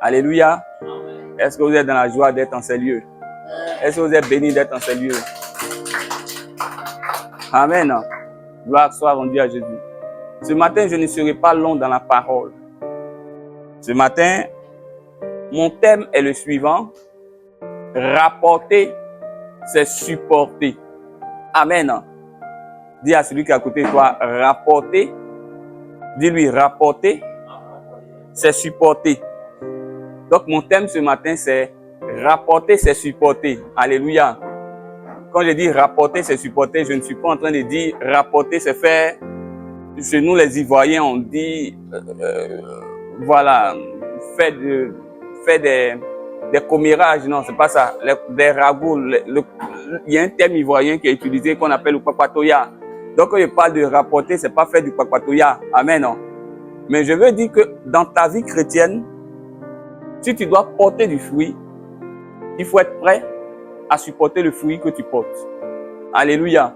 Alléluia. Est-ce que vous êtes dans la joie d'être en ces lieux? Est-ce que vous êtes bénis d'être en ces lieux? Amen. Gloire soit rendue à Jésus. Ce matin, je ne serai pas long dans la parole. Ce matin, mon thème est le suivant. Rapporter, c'est supporter. Amen. Dis à celui qui est à côté de toi, rapporter. Dis-lui, rapporter, c'est supporter. Donc, mon thème ce matin, c'est rapporter, c'est supporter. Alléluia. Quand je dis rapporter, c'est supporter, je ne suis pas en train de dire rapporter, c'est faire. Chez nous, les Ivoiriens, on dit, voilà, faire des commérages. Non, c'est pas ça. Des ragots. Il y a un terme ivoirien qui est utilisé qu'on appelle le papatoya. Donc, quand je parle de rapporter, c'est pas faire du papatoya. Amen. Non. Mais je veux dire que dans ta vie chrétienne, si tu dois porter du fruit, il faut être prêt à supporter le fruit que tu portes. Alléluia.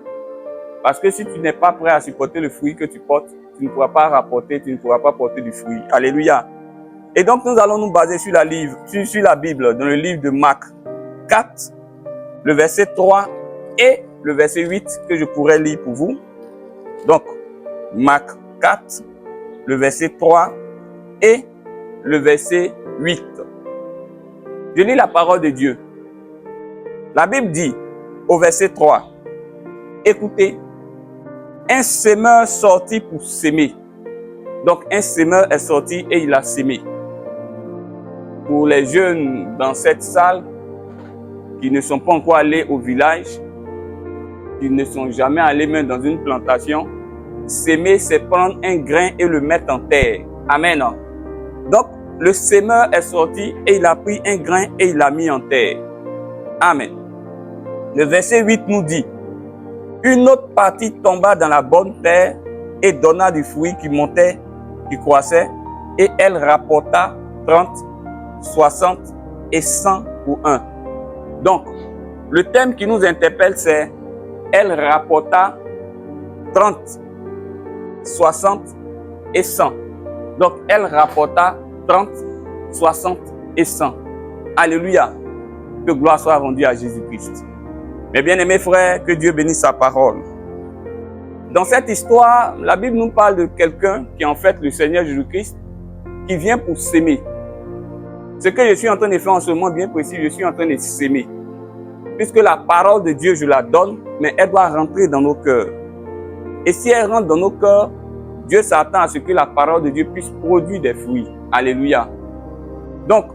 Parce que si tu n'es pas prêt à supporter le fruit que tu portes, tu ne pourras pas rapporter, tu ne pourras pas porter du fruit. Alléluia. Et donc, nous allons nous baser sur la Bible, dans le livre de Marc 4, le verset 3 et le verset 8 que je pourrais lire pour vous. Donc, Marc 4, le verset 3 et le verset 8. Je lis la parole de Dieu. La Bible dit au verset 3, écoutez, un semeur sortit pour s'aimer. Donc un semeur est sorti et il a sémé. Pour les jeunes dans cette salle qui ne sont pas encore allés au village, qui ne sont jamais allés même dans une plantation, s'aimer, c'est prendre un grain et le mettre en terre. Amen. Donc, le semeur est sorti et il a pris un grain et il l'a mis en terre. Amen. Le verset 8 nous dit, une autre partie tomba dans la bonne terre et donna du fruit qui montait, qui croissait, et elle rapporta 30, 60 et 100 pour un. Donc, le thème qui nous interpelle, c'est elle rapporta 30, 60 et 100. Donc, elle rapporta 30, 60 et 100. Alléluia. Que gloire soit rendue à Jésus-Christ. Mes bien-aimés frères, que Dieu bénisse sa parole. Dans cette histoire, la Bible nous parle de quelqu'un qui est en fait le Seigneur Jésus-Christ, qui vient pour s'aimer. Ce que je suis en train de faire en ce moment bien précis, je suis en train de s'aimer. Puisque la parole de Dieu, je la donne, mais elle doit rentrer dans nos cœurs. Et si elle rentre dans nos cœurs, Dieu s'attend à ce que la parole de Dieu puisse produire des fruits. Alléluia. Donc,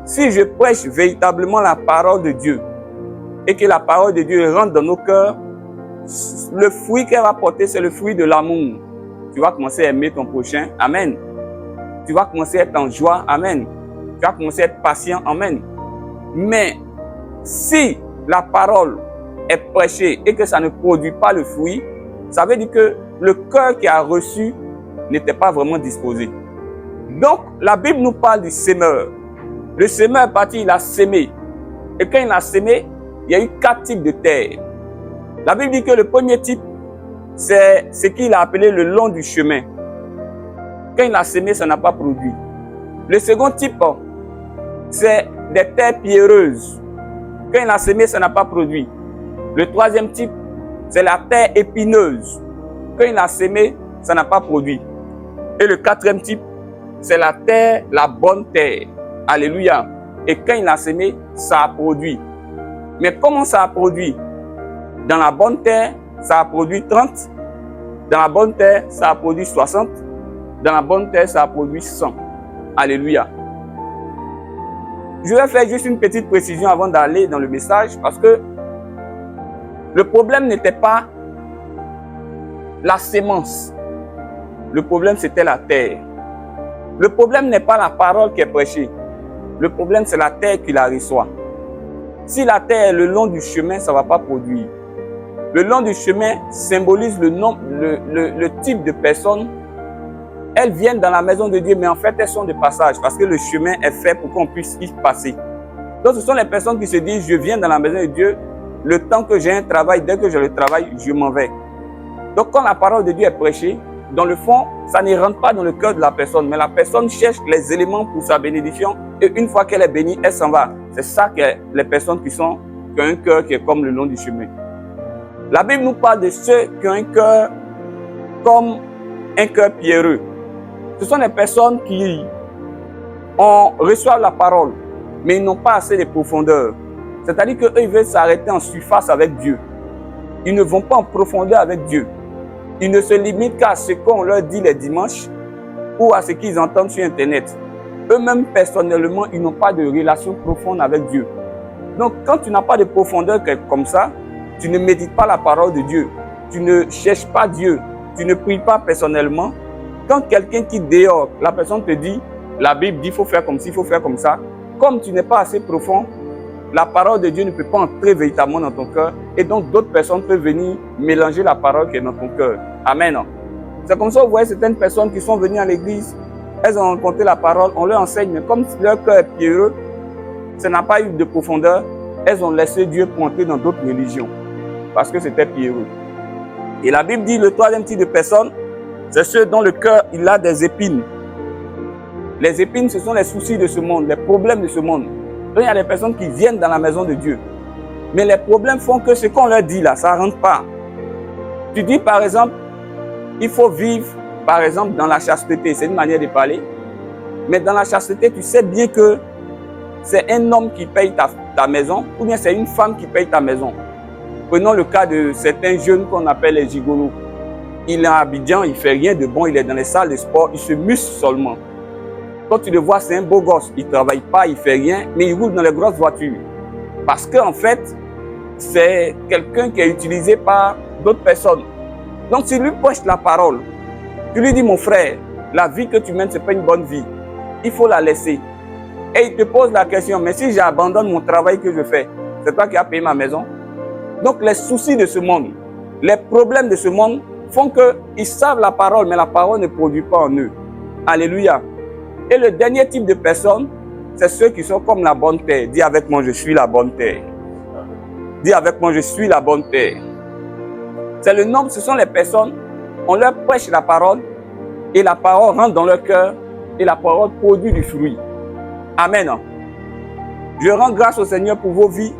si je prêche véritablement la parole de Dieu et que la parole de Dieu rentre dans nos cœurs, le fruit qu'elle va porter, c'est le fruit de l'amour. Tu vas commencer à aimer ton prochain. Amen. Tu vas commencer à être en joie. Amen. Tu vas commencer à être patient. Amen. Mais si la parole est prêchée et que ça ne produit pas le fruit, ça veut dire que le cœur qui a reçu n'était pas vraiment disposé. Donc, la Bible nous parle du semeur. Le semeur est parti, il a sémé. Et quand il a sémé, il y a eu 4 types de terre. La Bible dit que le premier type, c'est ce qu'il a appelé le long du chemin. Quand il a sémé, ça n'a pas produit. Le second type, c'est des terres pierreuses. Quand il a sémé, ça n'a pas produit. Le troisième type, c'est la terre épineuse. Quand il a sémé, ça n'a pas produit. Et le quatrième type, c'est la terre, la bonne terre. Alléluia. Et quand il a sémé, ça a produit. Mais comment ça a produit? Dans la bonne terre, ça a produit 30. Dans la bonne terre, ça a produit 60. Dans la bonne terre, ça a produit 100. Alléluia. Je vais faire juste une petite précision avant d'aller dans le message parce que le problème n'était pas la sémence. Le problème, c'était la terre. Le problème n'est pas la parole qui est prêchée. Le problème, c'est la terre qui la reçoit. Si la terre est le long du chemin, ça ne va pas produire. Le long du chemin symbolise le type de personnes. Elles viennent dans la maison de Dieu, mais en fait, elles sont de passage parce que le chemin est fait pour qu'on puisse y passer. Donc, ce sont les personnes qui se disent, je viens dans la maison de Dieu, le temps que j'ai un travail, dès que j'ai le travail, je m'en vais. Donc, quand la parole de Dieu est prêchée, dans le fond, ça ne rentre pas dans le cœur de la personne, mais la personne cherche les éléments pour sa bénédiction et une fois qu'elle est bénie, elle s'en va. C'est ça que les personnes qui ont un cœur qui est comme le long du chemin. La Bible nous parle de ceux qui ont un cœur comme un cœur pierreux. Ce sont les personnes qui reçoivent la parole, mais ils n'ont pas assez de profondeur. C'est-à-dire qu'eux, ils veulent s'arrêter en surface avec Dieu. Ils ne vont pas en profondeur avec Dieu. Ils ne se limitent qu'à ce qu'on leur dit les dimanches ou à ce qu'ils entendent sur Internet. Eux-mêmes, personnellement, ils n'ont pas de relation profonde avec Dieu. Donc, quand tu n'as pas de profondeur comme ça, tu ne médites pas la parole de Dieu. Tu ne cherches pas Dieu. Tu ne pries pas personnellement. Quand quelqu'un qui dehors, la personne te dit, la Bible dit, il faut faire comme ci, il faut faire comme ça. Comme tu n'es pas assez profond, la parole de Dieu ne peut pas entrer véritablement dans ton cœur. Et donc, d'autres personnes peuvent venir mélanger la parole qui est dans ton cœur. Amen. C'est comme ça, vous voyez certaines personnes qui sont venues à l'église, elles ont rencontré la parole, on leur enseigne, mais comme leur cœur est pierreux, ça n'a pas eu de profondeur, elles ont laissé Dieu pour entrer dans d'autres religions, parce que c'était pierreux. Et la Bible dit, le troisième type de personnes, c'est ceux dont le cœur, il a des épines. Les épines, ce sont les soucis de ce monde, les problèmes de ce monde. Donc, il y a des personnes qui viennent dans la maison de Dieu. Mais les problèmes font que ce qu'on leur dit là, ça ne rentre pas. Tu dis par exemple, il faut vivre par exemple dans la chasteté, c'est une manière de parler. Mais dans la chasteté, tu sais bien que c'est un homme qui paye ta maison ou bien c'est une femme qui paye ta maison. Prenons le cas de certains jeunes qu'on appelle les gigolos. Il est à Abidjan, il ne fait rien de bon, il est dans les salles de sport, il se muscle seulement. Quand tu le vois, c'est un beau gosse. Il ne travaille pas, il ne fait rien, mais il roule dans les grosses voitures. Parce qu'en fait, c'est quelqu'un qui est utilisé par d'autres personnes. Donc, si lui prêche la parole, tu lui dis, mon frère, la vie que tu mènes, ce n'est pas une bonne vie. Il faut la laisser. Et il te pose la question, mais si j'abandonne mon travail que je fais, c'est toi qui as payé ma maison? Donc, les soucis de ce monde, les problèmes de ce monde font qu'ils savent la parole, mais la parole ne produit pas en eux. Alléluia. Et le dernier type de personnes, c'est ceux qui sont comme la bonne terre. Dis avec moi, je suis la bonne terre. Dis avec moi, je suis la bonne terre. C'est le nom, ce sont les personnes, on leur prêche la parole et la parole rentre dans leur cœur et la parole produit du fruit. Amen. Je rends grâce au Seigneur pour vos vies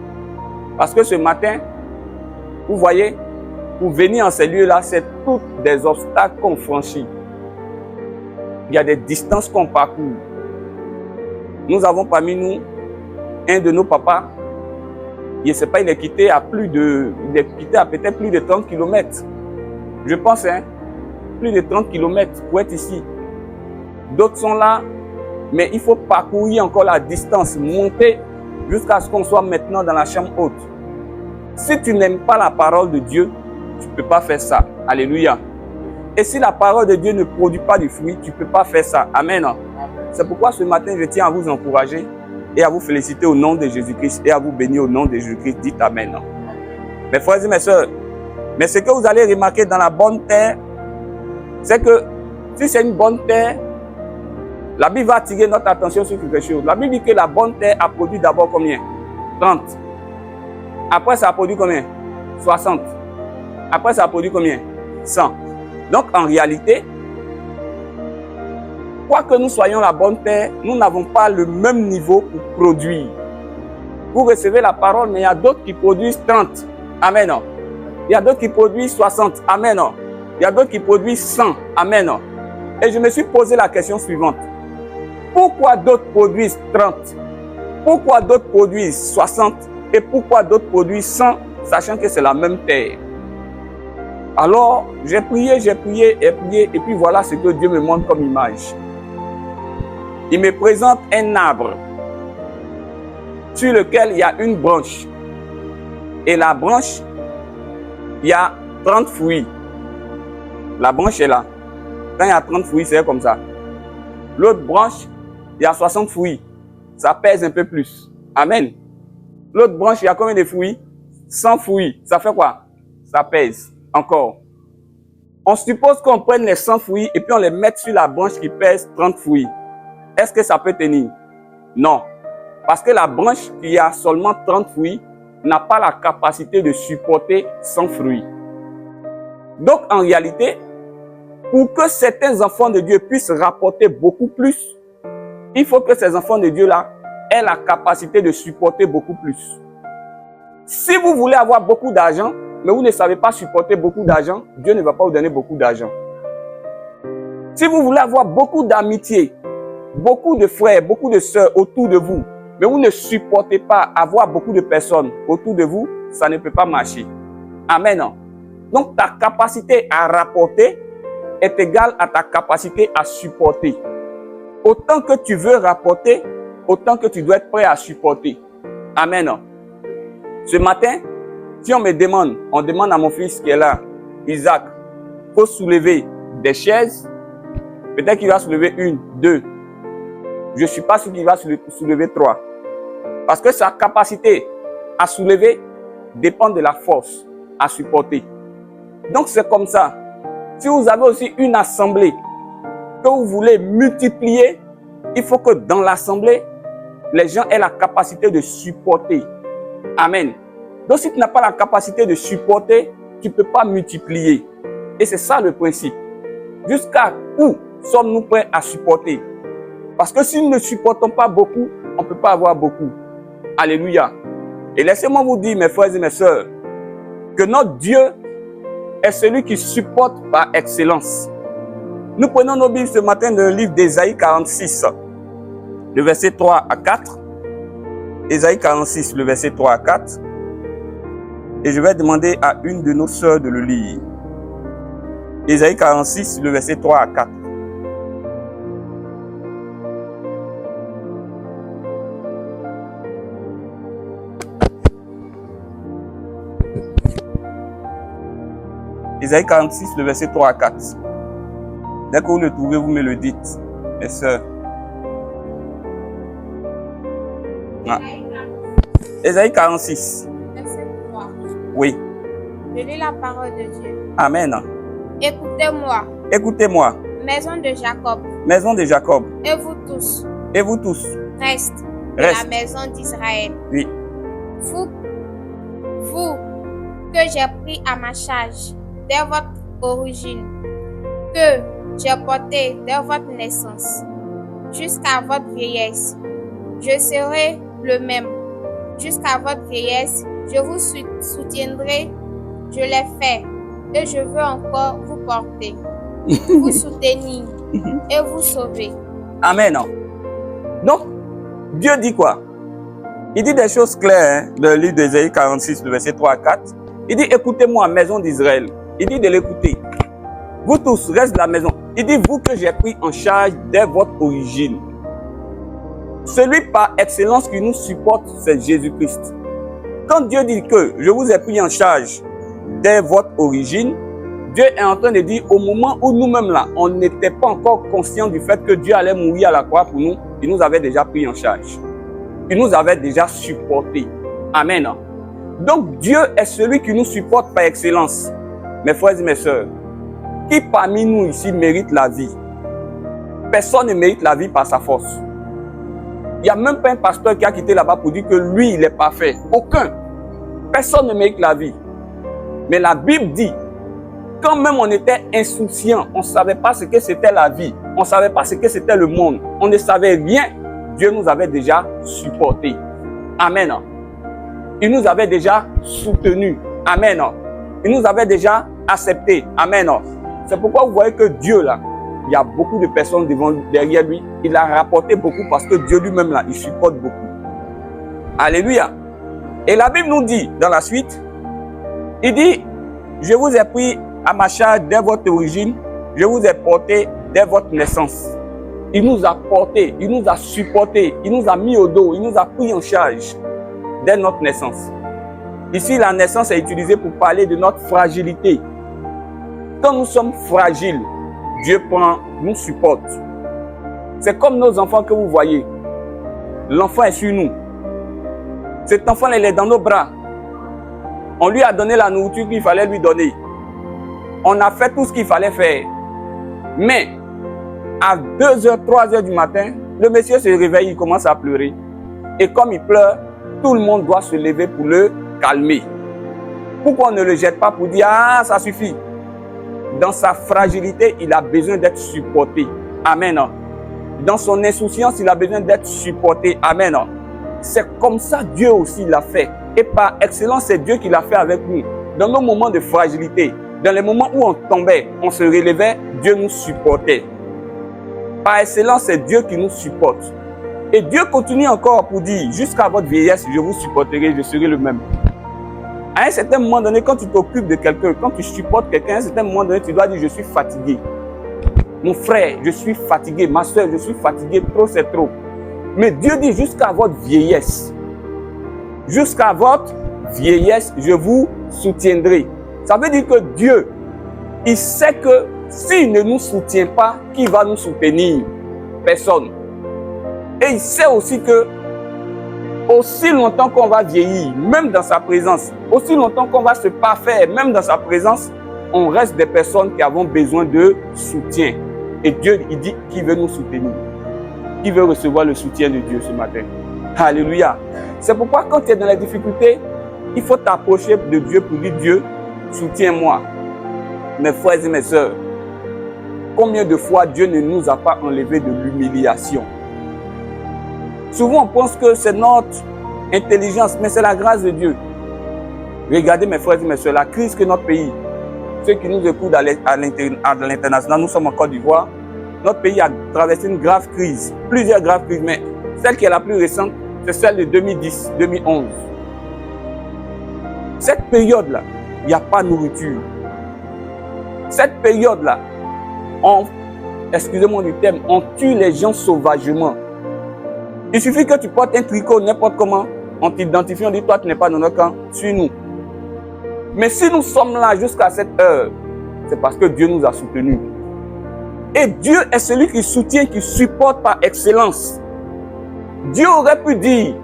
parce que ce matin, vous voyez, pour venir en ces lieux-là, c'est tous des obstacles qu'on franchit. Il y a des distances qu'on parcourt. Nous avons parmi nous un de nos papas. Je ne sais pas, il est quitté à peut-être plus de 30 km. Je pense, plus de 30 km pour être ici. D'autres sont là, mais il faut parcourir encore la distance, monter jusqu'à ce qu'on soit maintenant dans la chambre haute. Si tu n'aimes pas la parole de Dieu, tu ne peux pas faire ça. Alléluia. Et si la parole de Dieu ne produit pas du fruit, tu ne peux pas faire ça. Amen. C'est pourquoi ce matin, je tiens à vous encourager et à vous féliciter au nom de Jésus-Christ et à vous bénir au nom de Jésus-Christ. Dites Amen. Mes frères et mes sœurs, mais ce que vous allez remarquer dans la bonne terre, c'est que si c'est une bonne terre, la Bible va attirer notre attention sur quelque chose. La Bible dit que la bonne terre a produit d'abord combien? 30. Après, ça a produit combien? 60. Après, ça a produit combien? 100. Donc, en réalité, quoi que nous soyons la bonne terre, nous n'avons pas le même niveau pour produire. Vous recevez la parole, mais il y a d'autres qui produisent 30. Amen. Il y a d'autres qui produisent 60. Amen. Il y a d'autres qui produisent 100. Amen. Et je me suis posé la question suivante. Pourquoi d'autres produisent 30? Pourquoi d'autres produisent 60? Et pourquoi d'autres produisent 100, sachant que c'est la même terre? Alors, j'ai prié, et puis voilà ce que Dieu me montre comme image. Il me présente un arbre sur lequel il y a une branche. Et la branche, il y a 30 fruits. La branche est là. Quand il y a 30 fruits, c'est comme ça. L'autre branche, il y a 60 fruits. Ça pèse un peu plus. Amen. L'autre branche, il y a combien de fruits? 100 fruits. Ça fait quoi? Ça pèse. Encore. On suppose qu'on prenne les 100 fruits et puis on les mette sur la branche qui pèse 30 fruits. Est-ce que ça peut tenir? Non. Parce que la branche qui a seulement 30 fruits n'a pas la capacité de supporter 100 fruits. Donc en réalité, pour que certains enfants de Dieu puissent rapporter beaucoup plus, il faut que ces enfants de Dieu-là aient la capacité de supporter beaucoup plus. Si vous voulez avoir beaucoup d'argent, mais vous ne savez pas supporter beaucoup d'argent, Dieu ne va pas vous donner beaucoup d'argent. Si vous voulez avoir beaucoup d'amitié, beaucoup de frères, beaucoup de sœurs autour de vous, mais vous ne supportez pas avoir beaucoup de personnes autour de vous, ça ne peut pas marcher. Amen. Donc ta capacité à rapporter est égale à ta capacité à supporter. Autant que tu veux rapporter, autant que tu dois être prêt à supporter. Amen. Ce matin, si on demande à mon fils qui est là, Isaac, il faut soulever des chaises. Peut-être qu'il va soulever 1, 2. Je ne suis pas sûr qu'il va soulever 3. Parce que sa capacité à soulever dépend de la force à supporter. Donc c'est comme ça. Si vous avez aussi une assemblée que vous voulez multiplier, il faut que dans l'assemblée, les gens aient la capacité de supporter. Amen. Donc si tu n'as pas la capacité de supporter, tu ne peux pas multiplier. Et c'est ça le principe. Jusqu'à où sommes-nous prêts à supporter? Parce que si nous ne supportons pas beaucoup, on ne peut pas avoir beaucoup. Alléluia. Et laissez-moi vous dire, mes frères et mes sœurs, que notre Dieu est celui qui supporte par excellence. Nous prenons nos Bibles ce matin dans le livre d'Ésaïe 46, le verset 3 à 4. Ésaïe 46, le verset 3 à 4. Et je vais demander à une de nos sœurs de le lire. Ésaïe 46, le verset 3 à 4. Ésaïe 46, le verset 3 à 4. Dès que vous le trouvez, vous me le dites, mes sœurs. Ah. Ésaïe 46. Verset 3. Oui. Je lis la parole de Dieu. Amen. Écoutez-moi, Écoutez-moi, maison de Jacob, maison de Jacob, et vous tous, et vous tous, reste de Reste. la maison d'Israël. oui, Vous que j'ai pris à ma charge dès votre origine, que j'ai porté dès votre naissance, jusqu'à votre vieillesse. Je serai le même. Jusqu'à votre vieillesse, je vous soutiendrai, je l'ai fait, et je veux encore vous porter, vous soutenir et vous sauver. Amen. Donc, Dieu dit quoi? Il dit des choses claires, hein, dans le livre d'Ésaïe 46, le verset 3 à 4. Il dit, écoutez-moi, maison d'Israël. Il dit de l'écouter. Vous tous, reste de la maison. Il dit, vous que j'ai pris en charge dès votre origine. Celui par excellence qui nous supporte, c'est Jésus-Christ. Quand Dieu dit que je vous ai pris en charge dès votre origine, Dieu est en train de dire au moment où nous-mêmes là, on n'était pas encore conscient du fait que Dieu allait mourir à la croix pour nous, il nous avait déjà pris en charge. Il nous avait déjà supporté. Amen. Donc Dieu est celui qui nous supporte par excellence. Mes frères et mes sœurs, qui parmi nous ici mérite la vie? Personne ne mérite la vie par sa force. Il n'y a même pas un pasteur qui a quitté là-bas pour dire que lui, il est parfait. Aucun. Personne ne mérite la vie. Mais la Bible dit, quand même on était insouciant, on ne savait pas ce que c'était la vie, on ne savait pas ce que c'était le monde, on ne savait rien, Dieu nous avait déjà supporté. Amen. Il nous avait déjà soutenu. Amen. Il nous avait déjà accepté. Amen. C'est pourquoi vous voyez que Dieu là, il y a beaucoup de personnes derrière lui. Il a rapporté beaucoup parce que Dieu lui-même là, il supporte beaucoup. Alléluia. Et la Bible nous dit dans la suite, il dit, je vous ai pris à ma charge dès votre origine, je vous ai porté dès votre naissance. Il nous a porté, il nous a supporté, il nous a mis au dos, il nous a pris en charge dès notre naissance. Ici, la naissance est utilisée pour parler de notre fragilité. Quand nous sommes fragiles, Dieu nous supporte. C'est comme nos enfants que vous voyez. L'enfant est sur nous. Cet enfant, il est dans nos bras. On lui a donné la nourriture qu'il fallait lui donner. On a fait tout ce qu'il fallait faire. Mais, à 2h, 3h du matin, le monsieur se réveille, il commence à pleurer. Et comme il pleure, tout le monde doit se lever pour le calmer. Pourquoi on ne le jette pas pour dire « Ah, ça suffit ». dans sa fragilité, il a besoin d'être supporté. Amen. Dans son insouciance, il a besoin d'être supporté. Amen. C'est comme ça Dieu aussi l'a fait. Et par excellence, c'est Dieu qui l'a fait avec nous. Dans nos moments de fragilité, dans les moments où on tombait, on se relevait, Dieu nous supportait. Par excellence, c'est Dieu qui nous supporte. Et Dieu continue encore pour dire, jusqu'à votre vieillesse, je vous supporterai, je serai le même. À un certain moment donné, quand tu t'occupes de quelqu'un, quand tu supportes quelqu'un, à un certain moment donné, tu dois dire, je suis fatigué. Mon frère, je suis fatigué. Ma soeur, je suis fatigué. Trop, c'est trop. Mais Dieu dit, jusqu'à votre vieillesse. Jusqu'à votre vieillesse, je vous soutiendrai. Ça veut dire que Dieu, il sait que s'il ne nous soutient pas, qui va nous soutenir? Personne. Et il sait aussi que aussi longtemps qu'on va vieillir, même dans sa présence, aussi longtemps qu'on va se parfaire, même dans sa présence, on reste des personnes qui avons besoin de soutien. Et Dieu, il dit qu'il veut nous soutenir. Qui veut recevoir le soutien de Dieu ce matin? Alléluia. C'est pourquoi quand tu es dans les difficultés, il faut t'approcher de Dieu pour dire, Dieu, soutiens-moi. Mes frères et mes sœurs, combien de fois Dieu ne nous a pas enlevé de l'humiliation? Souvent, on pense que c'est notre intelligence, mais c'est la grâce de Dieu. Regardez mes frères et mes sœurs, la crise que notre pays, ceux qui nous écoutent à l'international, nous sommes en Côte d'Ivoire, notre pays a traversé une grave crise, plusieurs graves crises, mais celle qui est la plus récente, c'est celle de 2010-2011. Cette période-là, il n'y a pas de nourriture. Cette période-là, excusez-moi du terme, on tue les gens sauvagement. Il suffit que tu portes un tricot n'importe comment, on t'identifie, on dit toi tu n'es pas dans notre camp, suis-nous. Mais si nous sommes là jusqu'à cette heure, c'est parce que Dieu nous a soutenus. Et Dieu est celui qui soutient, qui supporte par excellence. Dieu aurait pu dire,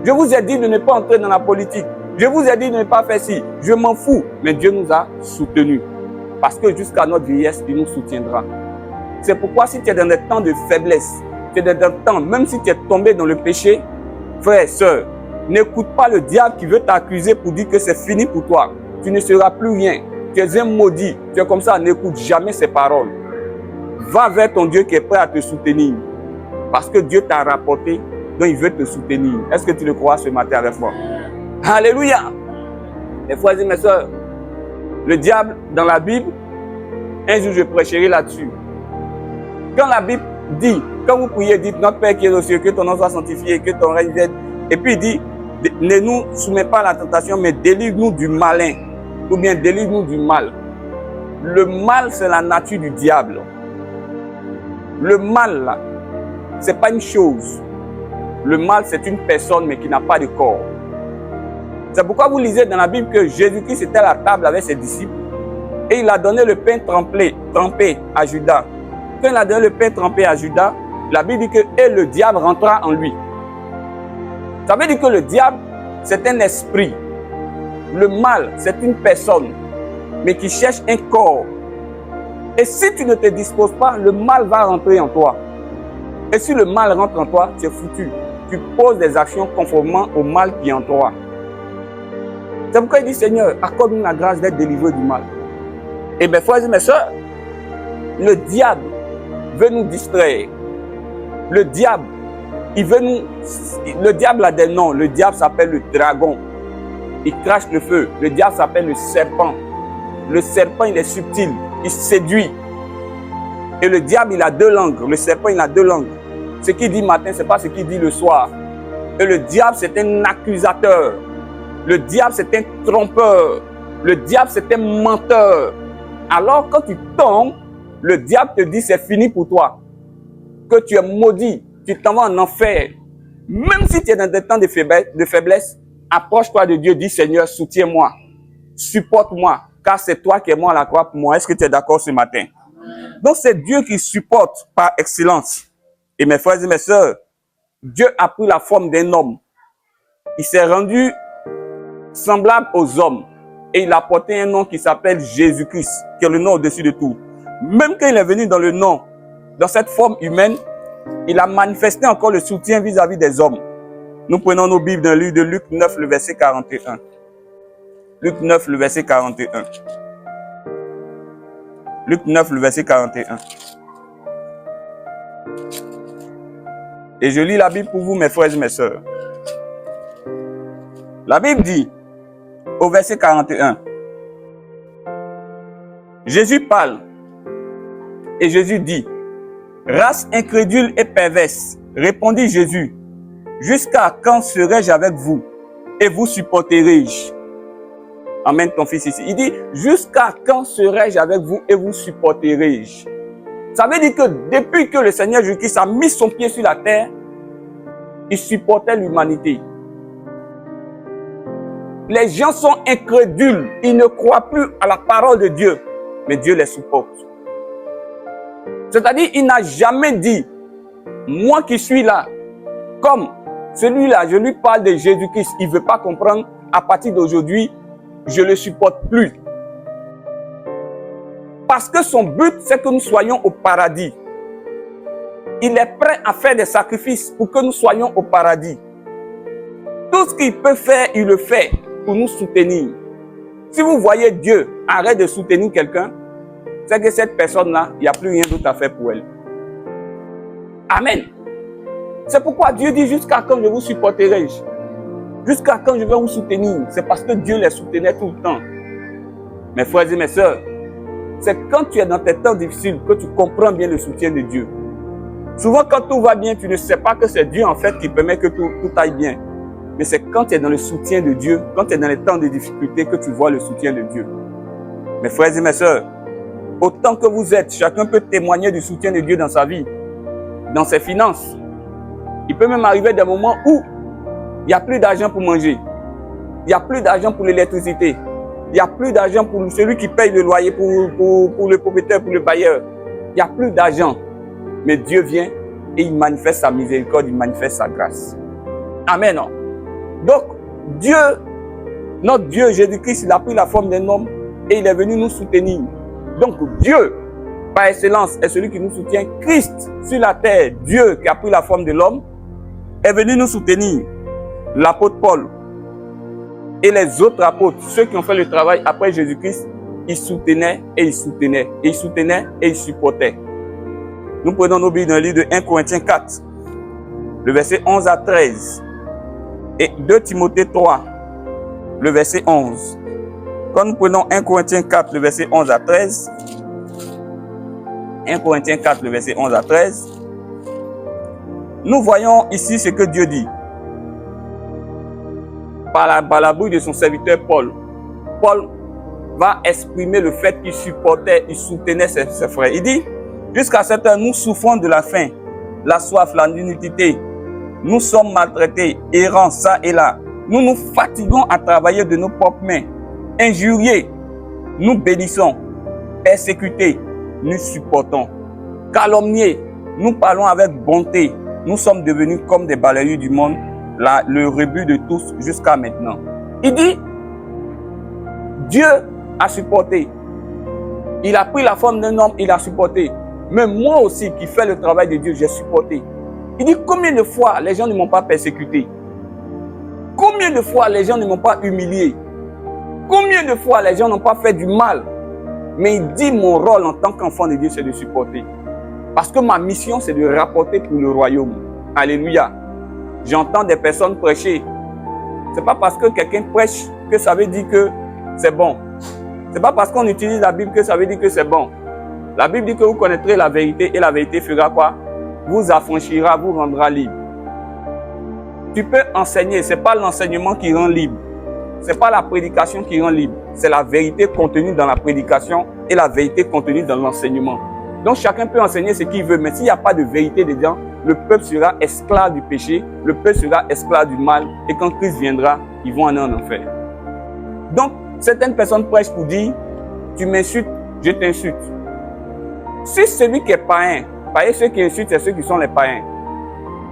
je vous ai dit de ne pas entrer dans la politique, je vous ai dit de ne pas faire ci, je m'en fous. Mais Dieu nous a soutenus. Parce que jusqu'à notre vieillesse, il nous soutiendra. C'est pourquoi si tu es dans des temps de faiblesse, tu es dans des temps, même si tu es tombé dans le péché, frère, sœur, n'écoute pas le diable qui veut t'accuser pour dire que c'est fini pour toi. Tu ne seras plus rien. Tu es un maudit. Tu es comme ça, n'écoute jamais ses paroles. Va vers ton Dieu qui est prêt à te soutenir. Parce que Dieu t'a rapporté, donc il veut te soutenir. Est-ce que tu le crois ce matin avec moi? Alléluia! Mes frères et mes sœurs, le diable, dans la Bible, un jour je prêcherai là-dessus. Quand la Bible dit, quand vous priez, dites, notre Père qui est aux cieux, que ton nom soit sanctifié, que ton règne vienne. Et puis il dit, ne nous soumets pas à la tentation, mais délivre-nous du malin. Ou bien délivre-nous du mal. Le mal, c'est la nature du diable. Le mal, là, c'est pas une chose. Le mal, c'est une personne, mais qui n'a pas de corps. C'est pourquoi vous lisez dans la Bible que Jésus-Christ était à la table avec ses disciples et il a donné le pain trempé à Judas. Quand il a donné le pain trempé à Judas, la Bible dit que et le diable rentra en lui. Ça veut dire que le diable, c'est un esprit. Le mal, c'est une personne, mais qui cherche un corps. Et si tu ne te disposes pas, le mal va rentrer en toi. Et si le mal rentre en toi, tu es foutu. Tu poses des actions conformément au mal qui est en toi. C'est pourquoi il dit, Seigneur, accorde-nous la grâce d'être délivré du mal. Et mes frères et mes sœurs, le diable veut nous distraire. Le diable, le diable a des noms. Le diable s'appelle le dragon. Il crache le feu. Le diable s'appelle le serpent. Le serpent, il est subtil. Il séduit. Et le diable, il a deux langues. Le serpent, il a deux langues. Ce qu'il dit matin, ce n'est pas ce qu'il dit le soir. Et le diable, c'est un accusateur. Le diable, c'est un trompeur. Le diable, c'est un menteur. Alors, quand tu tombes, le diable te dit, c'est fini pour toi. Que tu es maudit. Tu t'en vas en enfer. Même si tu es dans des temps de faiblesse, approche-toi de Dieu. Dis, Seigneur, soutiens-moi. Supporte-moi. Car c'est toi qui es mort à la croix pour moi. Est-ce que tu es d'accord ce matin? Donc, c'est Dieu qui supporte par excellence. Et mes frères et mes sœurs, Dieu a pris la forme d'un homme. Il s'est rendu semblable aux hommes. Et il a porté un nom qui s'appelle Jésus-Christ, qui est le nom au-dessus de tout. Même quand il est venu dans le nom, dans cette forme humaine, il a manifesté encore le soutien vis-à-vis des hommes. Nous prenons nos Bibles dans le livre de Luc 9, le verset 41. Luc 9, le verset 41. Luc 9, le verset 41. Et je lis la Bible pour vous, mes frères et mes sœurs. La Bible dit, au verset 41, Jésus parle, et Jésus dit, « Race incrédule et perverse, répondit Jésus, jusqu'à quand serai-je avec vous, et vous supporterai-je » Amène ton fils ici. Il dit, « Jusqu'à quand serai-je avec vous, et vous supporterai-je » Ça veut dire que depuis que le Seigneur Jésus-Christ a mis son pied sur la terre, il supportait l'humanité. Les gens sont incrédules, ils ne croient plus à la parole de Dieu, mais Dieu les supporte. C'est-à-dire, il n'a jamais dit, moi qui suis là, comme celui-là, je lui parle de Jésus-Christ, il ne veut pas comprendre, à partir d'aujourd'hui, je ne le supporte plus. Parce que son but, c'est que nous soyons au paradis. Il est prêt à faire des sacrifices pour que nous soyons au paradis. Tout ce qu'il peut faire, il le fait pour nous soutenir. Si vous voyez Dieu arrête de soutenir quelqu'un, c'est que cette personne-là, il n'y a plus rien d'autre à faire pour elle. Amen. C'est pourquoi Dieu dit, jusqu'à quand je vous supporterai-je? Jusqu'à quand je vais vous soutenir? C'est parce que Dieu les soutenait tout le temps. Mes frères et mes sœurs, c'est quand tu es dans tes temps difficiles que tu comprends bien le soutien de Dieu. Souvent, quand tout va bien, tu ne sais pas que c'est Dieu en fait qui permet que tout aille bien. Mais c'est quand tu es dans le soutien de Dieu, quand tu es dans les temps de difficulté que tu vois le soutien de Dieu. Mes frères et mes sœurs, autant que vous êtes, chacun peut témoigner du soutien de Dieu dans sa vie, dans ses finances. Il peut même arriver des moments où il n'y a plus d'argent pour manger. Il n'y a plus d'argent pour l'électricité. Il n'y a plus d'argent pour celui qui paye le loyer, pour le propriétaire, pour le bailleur. Il n'y a plus d'argent. Mais Dieu vient et il manifeste sa miséricorde, il manifeste sa grâce. Amen. Donc, Dieu, notre Dieu, Jésus-Christ, il a pris la forme d'un homme et il est venu nous soutenir. Donc, Dieu, par excellence, est celui qui nous soutient. Christ, sur la terre, Dieu qui a pris la forme de l'homme, est venu nous soutenir. L'apôtre Paul et les autres apôtres, ceux qui ont fait le travail après Jésus-Christ, ils soutenaient et ils soutenaient, et ils soutenaient et ils supportaient. Nous prenons nos Bibles dans le livre de 1 Corinthiens 4, le verset 11 à 13, et 2 Timothée 3, le verset 11. Quand nous prenons 1 Corinthiens 4, le verset 11 à 13, 1 Corinthiens 4, le verset 11 à 13, nous voyons ici ce que Dieu dit. Par la bouche de son serviteur Paul. Paul va exprimer le fait qu'il supportait, il soutenait ses frères. Il dit, jusqu'à cette heure, nous souffrons de la faim, la soif, la nudité. Nous sommes maltraités, errants, ça et là. Nous nous fatiguons à travailler de nos propres mains. Injuriés, nous bénissons. Persécutés, nous supportons. Calomniés, nous parlons avec bonté. Nous sommes devenus comme des balayeurs du monde, le rebut de tous jusqu'à maintenant. Il dit, Dieu a supporté. Il a pris la forme d'un homme, il a supporté. Mais moi aussi, qui fais le travail de Dieu, j'ai supporté. Il dit, combien de fois les gens ne m'ont pas persécuté? Combien de fois les gens ne m'ont pas humilié? Combien de fois les gens n'ont pas fait du mal? Mais il dit, mon rôle en tant qu'enfant de Dieu, c'est de supporter. Parce que ma mission, c'est de rapporter pour le royaume. Alléluia. J'entends des personnes prêcher. Ce n'est pas parce que quelqu'un prêche que ça veut dire que c'est bon. Ce n'est pas parce qu'on utilise la Bible que ça veut dire que c'est bon. La Bible dit que vous connaîtrez la vérité et la vérité fera quoi? Vous affranchira, vous rendra libre. Tu peux enseigner, ce n'est pas l'enseignement qui rend libre. Ce n'est pas la prédication qui rend libre. C'est la vérité contenue dans la prédication et la vérité contenue dans l'enseignement. Donc chacun peut enseigner ce qu'il veut, mais s'il n'y a pas de vérité dedans, le peuple sera esclave du péché, le peuple sera esclave du mal, et quand Christ viendra, ils vont aller en enfer. Donc, certaines personnes prêchent pour dire, tu m'insultes, je t'insulte. Si celui qui est païen, païen, ceux qui insultent, c'est ceux qui sont les païens.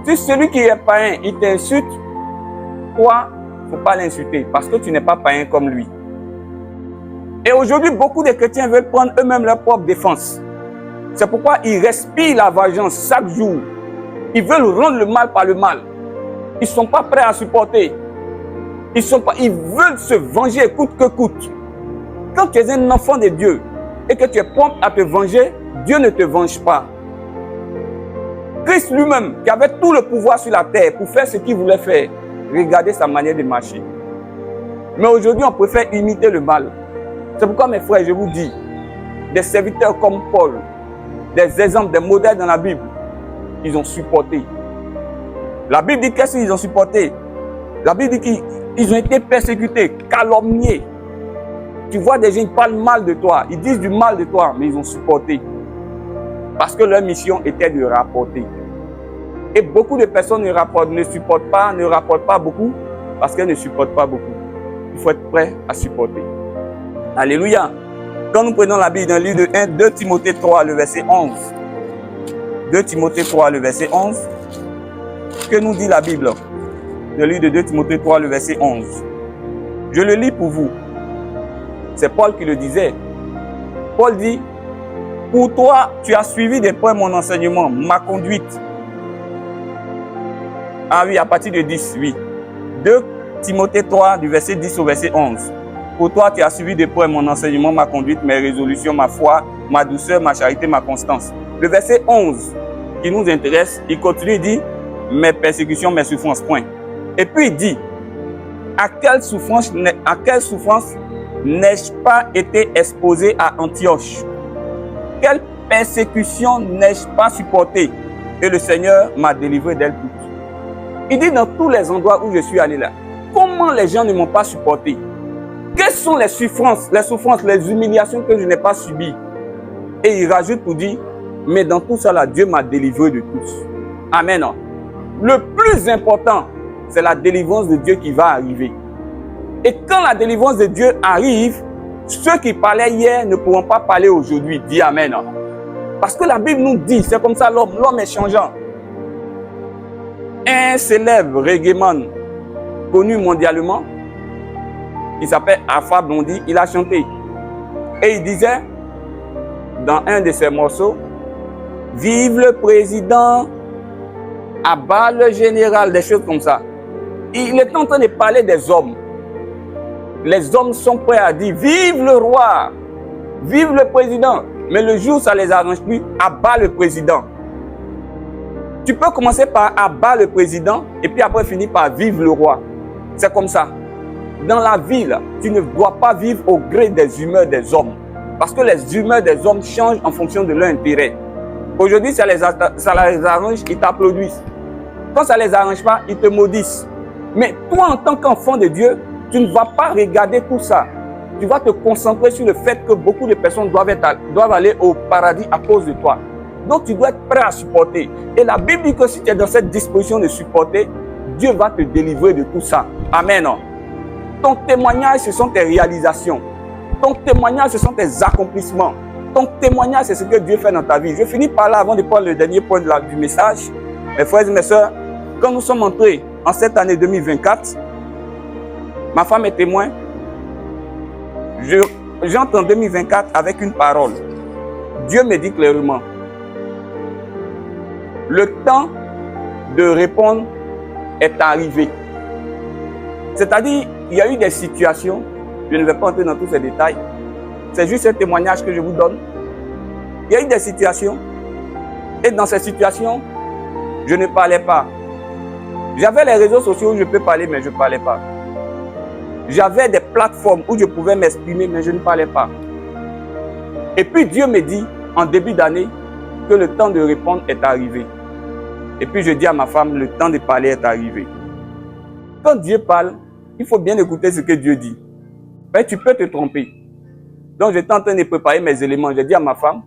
Si celui qui est païen, il t'insulte, toi, il ne faut pas l'insulter, parce que tu n'es pas païen comme lui. Et aujourd'hui, beaucoup de chrétiens veulent prendre eux-mêmes leur propre défense. C'est pourquoi ils respirent la vengeance chaque jour. Ils veulent rendre le mal par le mal. Ils ne sont pas prêts à supporter. Ils veulent se venger coûte que coûte. Quand tu es un enfant de Dieu, et que tu es prompt à te venger, Dieu ne te venge pas. Christ lui-même, qui avait tout le pouvoir sur la terre pour faire ce qu'il voulait faire, regardez sa manière de marcher. Mais aujourd'hui, on préfère imiter le mal. C'est pourquoi, mes frères, je vous dis, des serviteurs comme Paul, des exemples, des modèles dans la Bible, ils ont supporté. La Bible dit qu'est-ce qu'ils ont supporté? La Bible dit qu'ils ont été persécutés, calomniés. Tu vois des gens, ils parlent mal de toi, ils disent du mal de toi, mais ils ont supporté. Parce que leur mission était de rapporter. Et beaucoup de personnes ne supportent pas beaucoup, parce qu'elles ne supportent pas beaucoup. Il faut être prêt à supporter. Alléluia. Quand nous prenons la Bible dans le livre de 2 Timothée 3, le verset 11. 2 Timothée 3, le verset 11. Que nous dit la Bible? Le livre de 2 Timothée 3, le verset 11. Je le lis pour vous. C'est Paul qui le disait. Paul dit, pour toi, tu as suivi de près mon enseignement, ma conduite. Ah oui, à partir de 10, oui. 2 Timothée 3, du verset 10 au verset 11. Pour toi, tu as suivi de près mon enseignement, ma conduite, mes résolutions, ma foi, ma douceur, ma charité, ma constance. Le verset 11, qui nous intéresse, il continue, il dit, mes persécutions, mes souffrances, point. Et puis il dit, à quelle souffrance n'ai-je pas été exposé à Antioche? Quelle persécution n'ai-je pas supportée? Et le Seigneur m'a délivré d'elle toutes. Il dit dans tous les endroits où je suis allé là, comment les gens ne m'ont pas supporté? Quelles sont les souffrances, les humiliations que je n'ai pas subies? Et il rajoute pour dire, mais dans tout ça là, Dieu m'a délivré de tous. Amen. Le plus important, c'est la délivrance de Dieu qui va arriver. Et quand la délivrance de Dieu arrive, ceux qui parlaient hier ne pourront pas parler aujourd'hui. Dis Amen. Parce que la Bible nous dit, c'est comme ça l'homme est changeant. Un célèbre reggaeman connu mondialement, il s'appelle Alpha Blondy, il a chanté. Et il disait, dans un de ses morceaux, vive le président, abat le général, des choses comme ça. Il est en train de parler des hommes. Les hommes sont prêts à dire, vive le roi, vive le président. Mais le jour où ça ne les arrange plus, abat le président. Tu peux commencer par abattre le président et puis après finir par vivre le roi. C'est comme ça. Dans la vie, là, tu ne dois pas vivre au gré des humeurs des hommes. Parce que les humeurs des hommes changent en fonction de leur intérêt. Aujourd'hui, ça les arrange, ils t'applaudissent. Quand ça ne les arrange pas, ils te maudissent. Mais toi, en tant qu'enfant de Dieu, tu ne vas pas regarder tout ça. Tu vas te concentrer sur le fait que beaucoup de personnes doivent aller au paradis à cause de toi. Donc, tu dois être prêt à supporter. Et la Bible dit que si tu es dans cette disposition de supporter, Dieu va te délivrer de tout ça. Amen. Ton témoignage, ce sont tes réalisations. Ton témoignage, ce sont tes accomplissements. Ton témoignage, c'est ce que Dieu fait dans ta vie. Je finis par là avant de prendre le dernier point du message. Mes frères et mes sœurs, quand nous sommes entrés en cette année 2024, ma femme est témoin. J'entre en 2024 avec une parole. Dieu me dit clairement, le temps de répondre est arrivé. C'est-à-dire, il y a eu des situations, je ne vais pas entrer dans tous ces détails, c'est juste un témoignage que je vous donne. Il y a eu des situations, et dans ces situations, je ne parlais pas. J'avais les réseaux sociaux où je peux parler, mais je ne parlais pas. J'avais des plateformes où je pouvais m'exprimer, mais je ne parlais pas. Et puis Dieu me dit, en début d'année, que le temps de répondre est arrivé. Et puis je dis à ma femme, le temps de parler est arrivé. Quand Dieu parle, il faut bien écouter ce que Dieu dit. Mais tu peux te tromper. Donc j'étais en train de préparer mes éléments. J'ai dit à ma femme,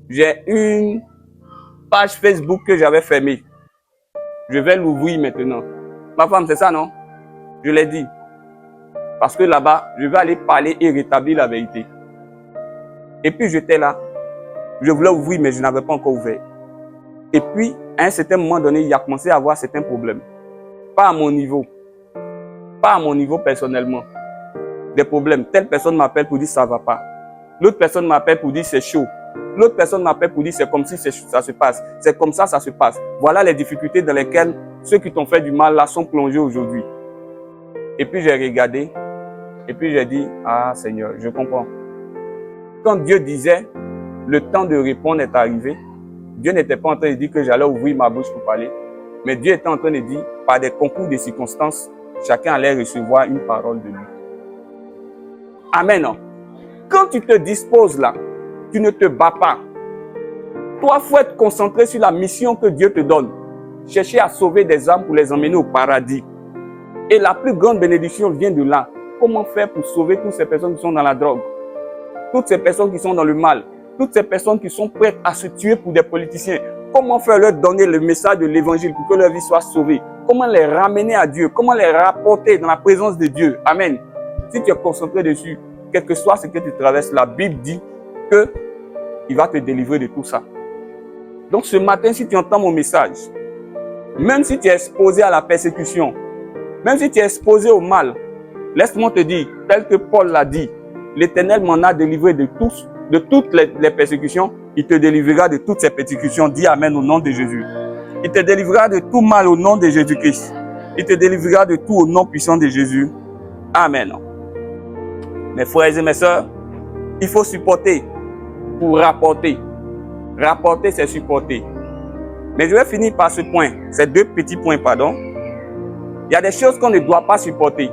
j'ai une page Facebook que j'avais fermée. Je vais l'ouvrir maintenant. Ma femme, c'est ça, non? Je l'ai dit. Parce que là-bas, je vais aller parler et rétablir la vérité. Et puis j'étais là. Je voulais ouvrir, mais je n'avais pas encore ouvert. Et puis, à un certain moment donné, il a commencé à avoir certains problèmes. Pas à mon niveau. Pas à mon niveau personnellement. Des problèmes. Telle personne m'appelle pour dire ça ne va pas. L'autre personne m'appelle pour dire c'est chaud. L'autre personne m'appelle pour dire c'est comme si ça se passe. C'est comme ça se passe. Voilà les difficultés dans lesquelles ceux qui t'ont fait du mal là sont plongés aujourd'hui. Et puis j'ai regardé. Et puis j'ai dit, ah Seigneur, je comprends. quand Dieu disait, le temps de répondre est arrivé, Dieu n'était pas en train de dire que j'allais ouvrir ma bouche pour parler, mais Dieu était en train de dire, par des concours de circonstances, chacun allait recevoir une parole de lui. Amen. Quand tu te disposes là, tu ne te bats pas. Toi, il faut être concentré sur la mission que Dieu te donne. Chercher à sauver des âmes pour les emmener au paradis. Et la plus grande bénédiction vient de là. Comment faire pour sauver toutes ces personnes qui sont dans la drogue? Toutes ces personnes qui sont dans le mal? Toutes ces personnes qui sont prêtes à se tuer pour des politiciens? Comment faire leur donner le message de l'évangile pour que leur vie soit sauvée? Comment les ramener à Dieu? Comment les rapporter dans la présence de Dieu? Amen. Si tu es concentré dessus, quel que soit ce que tu traverses, la Bible dit qu'il va te délivrer de tout ça. Donc ce matin, si tu entends mon message, même si tu es exposé à la persécution, même si tu es exposé au mal, laisse-moi te dire, tel que Paul l'a dit, l'Éternel m'en a délivré de toutes les persécutions, il te délivrera de toutes ces persécutions. Dis Amen au nom de Jésus. Il te délivrera de tout mal au nom de Jésus-Christ. Il te délivrera de tout au nom puissant de Jésus. Amen. Mes frères et mes sœurs, il faut supporter pour rapporter. Rapporter, c'est supporter. Mais je vais finir par ce point, ces deux petits points, pardon. Il y a des choses qu'on ne doit pas supporter.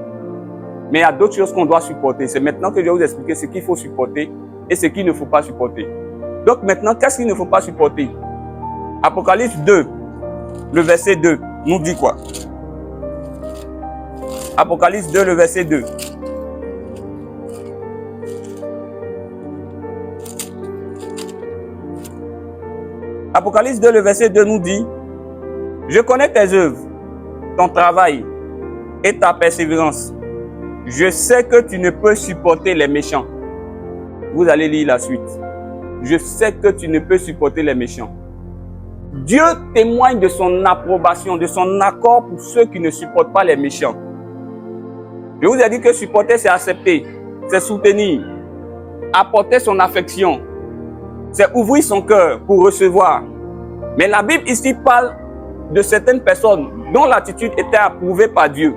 Mais il y a d'autres choses qu'on doit supporter. C'est maintenant que je vais vous expliquer ce qu'il faut supporter et ce qu'il ne faut pas supporter. Donc maintenant, qu'est-ce qu'il ne faut pas supporter? Apocalypse 2, le verset 2, nous dit quoi? Apocalypse 2, le verset 2. Apocalypse 2, le verset 2 nous dit, « Je connais tes œuvres, ton travail et ta persévérance. Je sais que tu ne peux supporter les méchants. » Vous allez lire la suite. « Je sais que tu ne peux supporter les méchants. » Dieu témoigne de son approbation, de son accord pour ceux qui ne supportent pas les méchants. Je vous ai dit que supporter, c'est accepter, c'est soutenir, apporter son affection, c'est ouvrir son cœur pour recevoir. Mais la Bible ici parle de certaines personnes dont l'attitude était approuvée par Dieu.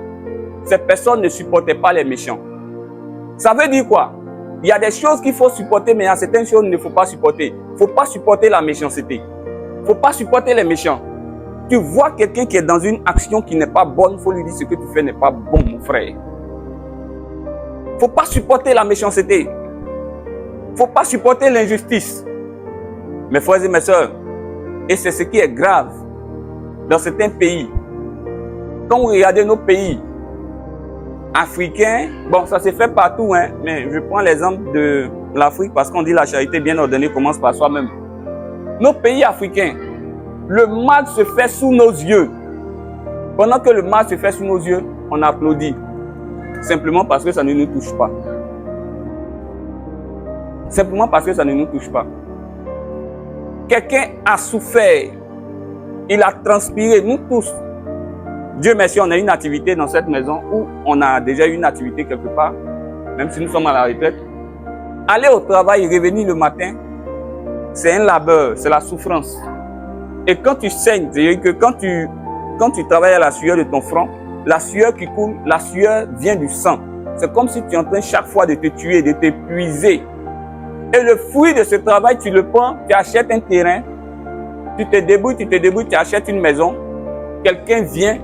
Ces personnes ne supportaient pas les méchants. Ça veut dire quoi? Il y a des choses qu'il faut supporter, mais il y a certaines choses qu'il ne faut pas supporter. Il ne faut pas supporter la méchanceté. Il ne faut pas supporter les méchants. Tu vois quelqu'un qui est dans une action qui n'est pas bonne, il faut lui dire ce que tu fais n'est pas bon, mon frère. Il ne faut pas supporter la méchanceté. Il ne faut pas supporter l'injustice. Mes frères et mes sœurs, et c'est ce qui est grave dans certains pays. Quand vous regardez nos pays africains, bon, ça se fait partout, hein, mais je prends l'exemple de l'Afrique parce qu'on dit la charité bien ordonnée commence par soi-même. Nos pays africains, le mal se fait sous nos yeux. Pendant que le mal se fait sous nos yeux, on applaudit. Simplement parce que ça ne nous touche pas. Simplement parce que ça ne nous touche pas. Quelqu'un a souffert, il a transpiré, nous tous. Dieu merci, on a une activité dans cette maison où on a déjà eu une activité quelque part, même si nous sommes à la retraite. Aller au travail et revenir le matin, c'est un labeur, c'est la souffrance. Et quand tu saignes, c'est-à-dire que quand tu travailles à la sueur de ton front, la sueur qui coule, la sueur vient du sang. C'est comme si tu es en train chaque fois de te tuer, de t'épuiser. Et le fruit de ce travail, tu le prends, tu achètes un terrain, tu te débrouilles, tu achètes une maison. Quelqu'un vient,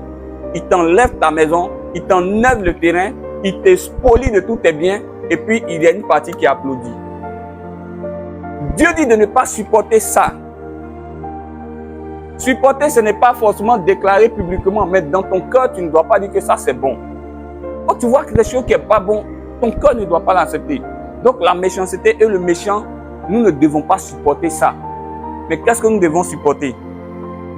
il t'enlève ta maison, il t'enlève le terrain, il te spolie de tous tes biens, et puis il y a une partie qui applaudit. Dieu dit de ne pas supporter ça. Supporter, ce n'est pas forcément déclarer publiquement, mais dans ton cœur, tu ne dois pas dire que ça c'est bon. Quand tu vois quelque chose qui n'est pas bon, ton cœur ne doit pas l'accepter. Donc la méchanceté et le méchant, nous ne devons pas supporter ça. Mais qu'est-ce que nous devons supporter?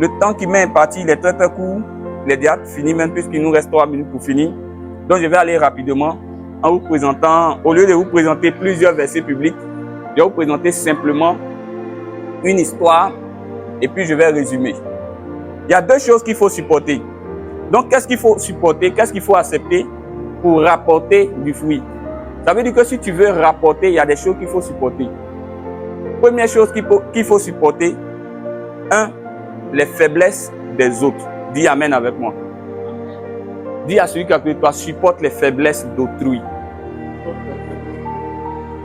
Le temps qui m'est imparti, il est très très court. Il est déjà fini même puisqu'il nous reste 3 minutes pour finir. Donc je vais aller rapidement en vous présentant, au lieu de vous présenter plusieurs versets publics, je vais vous présenter simplement une histoire et puis je vais résumer. Il y a deux choses qu'il faut supporter. Donc qu'est-ce qu'il faut supporter? Qu'est-ce qu'il faut accepter pour rapporter du fruit? Ça veut dire que si tu veux rapporter, il y a des choses qu'il faut supporter. Première chose qu'il faut supporter, 1, les faiblesses des autres. Dis Amen avec moi. Dis à celui qui est à côté de toi, supporte les faiblesses d'autrui.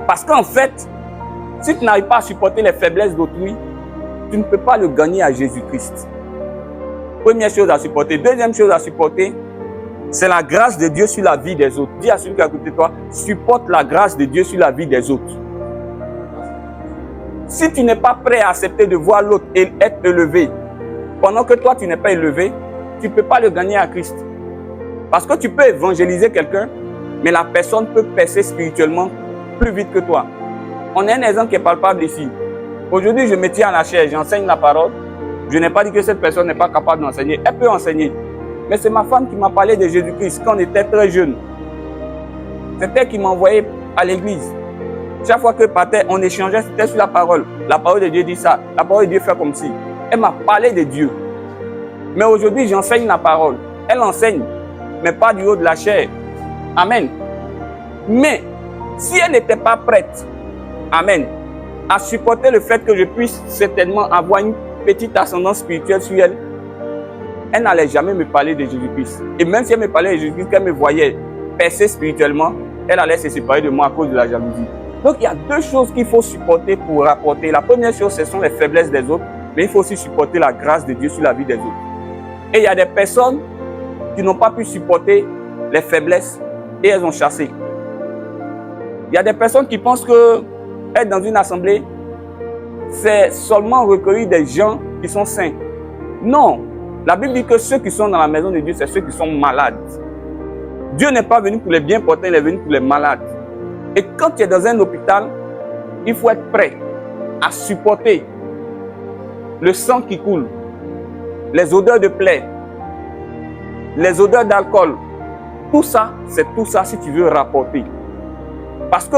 Parce qu'en fait, Si tu n'arrives pas à supporter les faiblesses d'autrui, tu ne peux pas le gagner à Jésus-Christ. Première chose à supporter. Deuxième chose à supporter, c'est la grâce de Dieu sur la vie des autres. Dis à celui qui est à côté de toi, supporte la grâce de Dieu sur la vie des autres. Si tu n'es pas prêt à accepter de voir l'autre être élevé, pendant que toi tu n'es pas élevé, tu ne peux pas le gagner à Christ. Parce que tu peux évangéliser quelqu'un, mais la personne peut percer spirituellement plus vite que toi. On a un exemple qui est palpable ici. Aujourd'hui, je me tiens à la chair, j'enseigne la parole. Je n'ai pas dit que cette personne n'est pas capable d'enseigner. Elle peut enseigner. Mais c'est ma femme qui m'a parlé de Jésus-Christ quand on était très jeune. C'est elle qui m'a envoyé à l'église. Chaque fois que partait, on échangeait, c'était sur la parole. La parole de Dieu dit ça. La parole de Dieu fait comme si. Elle m'a parlé de Dieu. Mais aujourd'hui, j'enseigne la parole. Elle enseigne, mais pas du haut de la chair. Amen. Mais, si elle n'était pas prête, amen, à supporter le fait que je puisse certainement avoir une petite ascendance spirituelle sur elle, elle n'allait jamais me parler de Jésus-Christ. Et même si elle me parlait de Jésus-Christ, qu'elle me voyait percer spirituellement, elle allait se séparer de moi à cause de la jalousie. Donc, il y a deux choses qu'il faut supporter pour rapporter. La première chose, ce sont les faiblesses des autres, mais il faut aussi supporter la grâce de Dieu sur la vie des autres. Et il y a des personnes qui n'ont pas pu supporter les faiblesses et elles ont chassé. Il y a des personnes qui pensent que être dans une assemblée, c'est seulement recueillir des gens qui sont saints. Non. La Bible dit que ceux qui sont dans la maison de Dieu, c'est ceux qui sont malades. Dieu n'est pas venu pour les bien portants, il est venu pour les malades. Et quand tu es dans un hôpital, il faut être prêt à supporter le sang qui coule, les odeurs de plaies, les odeurs d'alcool. Tout ça, c'est tout ça si tu veux rapporter. Parce que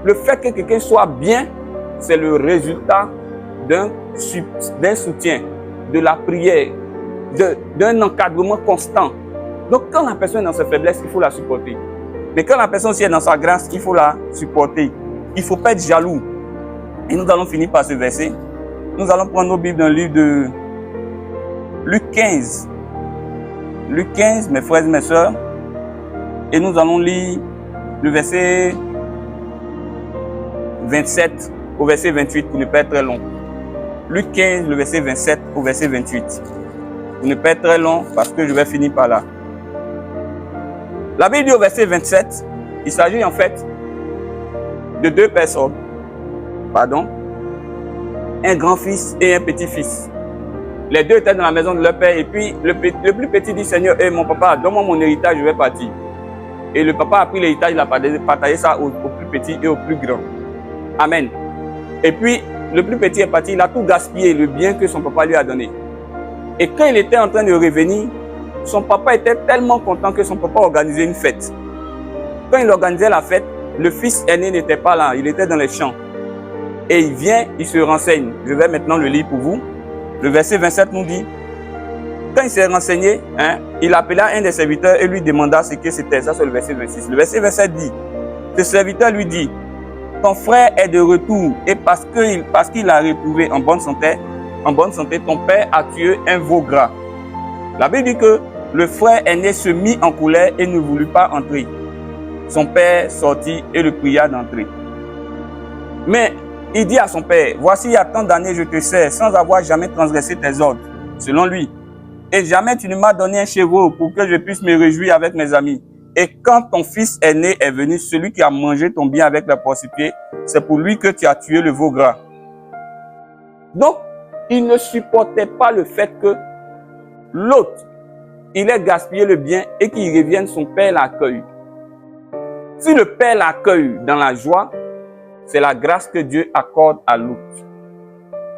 le fait que quelqu'un soit bien, c'est le résultat d'un soutien, de la prière, d'un encadrement constant. Donc quand la personne est dans sa faiblesse, il faut la supporter. Mais quand la personne est dans sa grâce, il faut la supporter. Il ne faut pas être jaloux. Et nous allons finir par ce verset. Nous allons prendre nos Bibles dans le livre de Luc 15. Luc 15, mes frères et mes sœurs. Et nous allons lire le verset 27 au verset 28 pour ne pas être très long. Luc 15, le verset 27 au verset 28. Pour ne pas être très long, parce que je vais finir par là. La Bible dit au verset 27, il s'agit en fait de deux personnes. Pardon. Un grand-fils et un petit-fils. Les deux étaient dans la maison de leur père et puis le plus petit dit, Seigneur, mon papa, donne-moi mon héritage, je vais partir. Et le papa a pris l'héritage, il a partagé ça au plus petit et au plus grand. Amen. Et puis, le plus petit est parti, il a tout gaspillé, le bien que son papa lui a donné. Et quand il était en train de revenir, son papa était tellement content que son papa organisait une fête. Quand il organisait la fête, le fils aîné n'était pas là, il était dans les champs. Et il vient, il se renseigne. Je vais maintenant le lire pour vous. Le verset 27 nous dit, quand il s'est renseigné, il appela un des serviteurs et lui demanda ce que c'était. Ça, c'est le verset 26. Le verset 27 dit, ce serviteur lui dit, ton frère est de retour et parce qu'il a retrouvé en bonne santé, ton père a tué un veau gras. La Bible dit que le frère aîné se mit en colère et ne voulut pas entrer. Son père sortit et le pria d'entrer. Mais il dit à son père, voici il y a tant d'années je te sers sans avoir jamais transgressé tes ordres, selon lui. Et jamais tu ne m'as donné un chevreau pour que je puisse me réjouir avec mes amis. Et quand ton fils aîné est venu, celui qui a mangé ton bien avec la prostituée, c'est pour lui que tu as tué le veau gras. Donc, il ne supportait pas le fait que l'autre, il ait gaspillé le bien et qu'il revienne, son père l'accueille. Si le père l'accueille dans la joie, c'est la grâce que Dieu accorde à l'autre.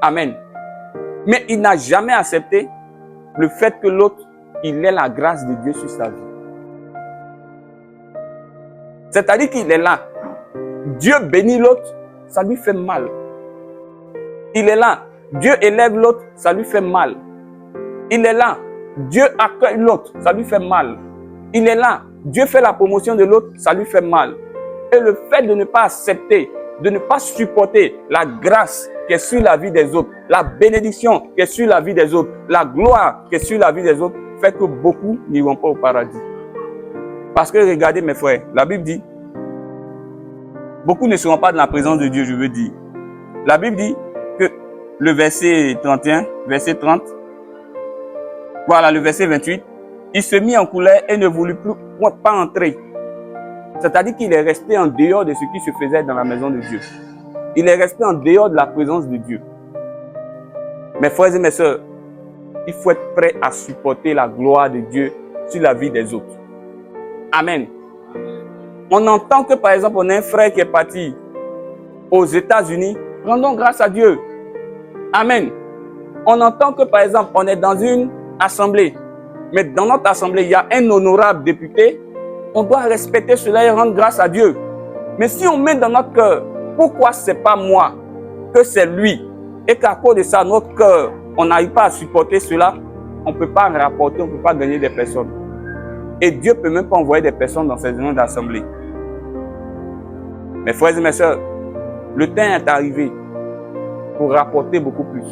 Amen. Mais il n'a jamais accepté le fait que l'autre, il ait la grâce de Dieu sur sa vie. C'est-à-dire qu'il est là. Dieu bénit l'autre, ça lui fait mal. Il est là. Dieu élève l'autre, ça lui fait mal. Il est là. Dieu accueille l'autre, ça lui fait mal. Il est là. Dieu fait la promotion de l'autre, ça lui fait mal. Et le fait de ne pas accepter, de ne pas supporter la grâce qui est sur la vie des autres, la bénédiction qui est sur la vie des autres, la gloire qui est sur la vie des autres, fait que beaucoup n'iront pas au paradis. Parce que regardez mes frères, la Bible dit, beaucoup ne seront pas dans la présence de Dieu, je veux dire. La Bible dit que le verset 31, verset 30, voilà le verset 28, il se mit en colère et ne voulut pas entrer. C'est-à-dire qu'il est resté en dehors de ce qui se faisait dans la maison de Dieu. Il est resté en dehors de la présence de Dieu. Mes frères et mes sœurs, il faut être prêt à supporter la gloire de Dieu sur la vie des autres. Amen. On entend que par exemple, on a un frère qui est parti aux États-Unis. Rendons grâce à Dieu. Amen. On entend que par exemple, on est dans une assemblée. Mais dans notre assemblée, il y a un honorable député. On doit respecter cela et rendre grâce à Dieu. Mais si on met dans notre cœur, pourquoi ce n'est pas moi, que c'est lui, et qu'à cause de ça, notre cœur, on n'arrive pas à supporter cela, on ne peut pas rapporter, on ne peut pas gagner des personnes. Et Dieu ne peut même pas envoyer des personnes dans ces réunions d'assemblée. Mes frères et mes sœurs, le temps est arrivé pour rapporter beaucoup plus.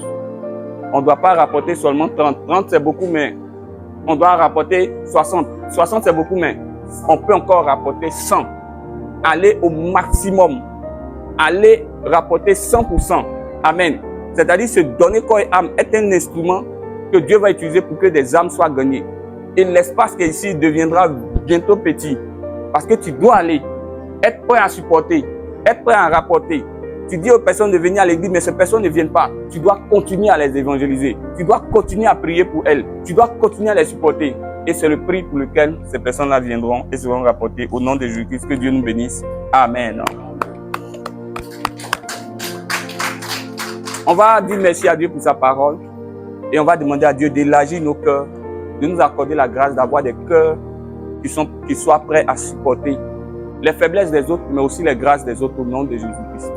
On ne doit pas rapporter seulement 30. 30 c'est beaucoup, mais on doit rapporter 60. 60 c'est beaucoup, mais on peut encore rapporter 100. Aller au maximum. Aller rapporter 100%. Amen. C'est-à-dire se donner corps et âme est un instrument que Dieu va utiliser pour que des âmes soient gagnées. Et l'espace qui est ici deviendra bientôt petit. Parce que tu dois aller, être prêt à supporter, être prêt à rapporter. Tu dis aux personnes de venir à l'église, mais ces personnes ne viennent pas. Tu dois continuer à les évangéliser. Tu dois continuer à prier pour elles. Tu dois continuer à les supporter. Et c'est le prix pour lequel ces personnes-là viendront et seront rapportées. Au nom de Jésus-Christ, que Dieu nous bénisse. Amen. On va dire merci à Dieu pour sa parole. Et on va demander à Dieu d'élargir nos cœurs, de nous accorder la grâce d'avoir des cœurs qui soient prêts à supporter les faiblesses des autres, mais aussi les grâces des autres au nom de Jésus-Christ.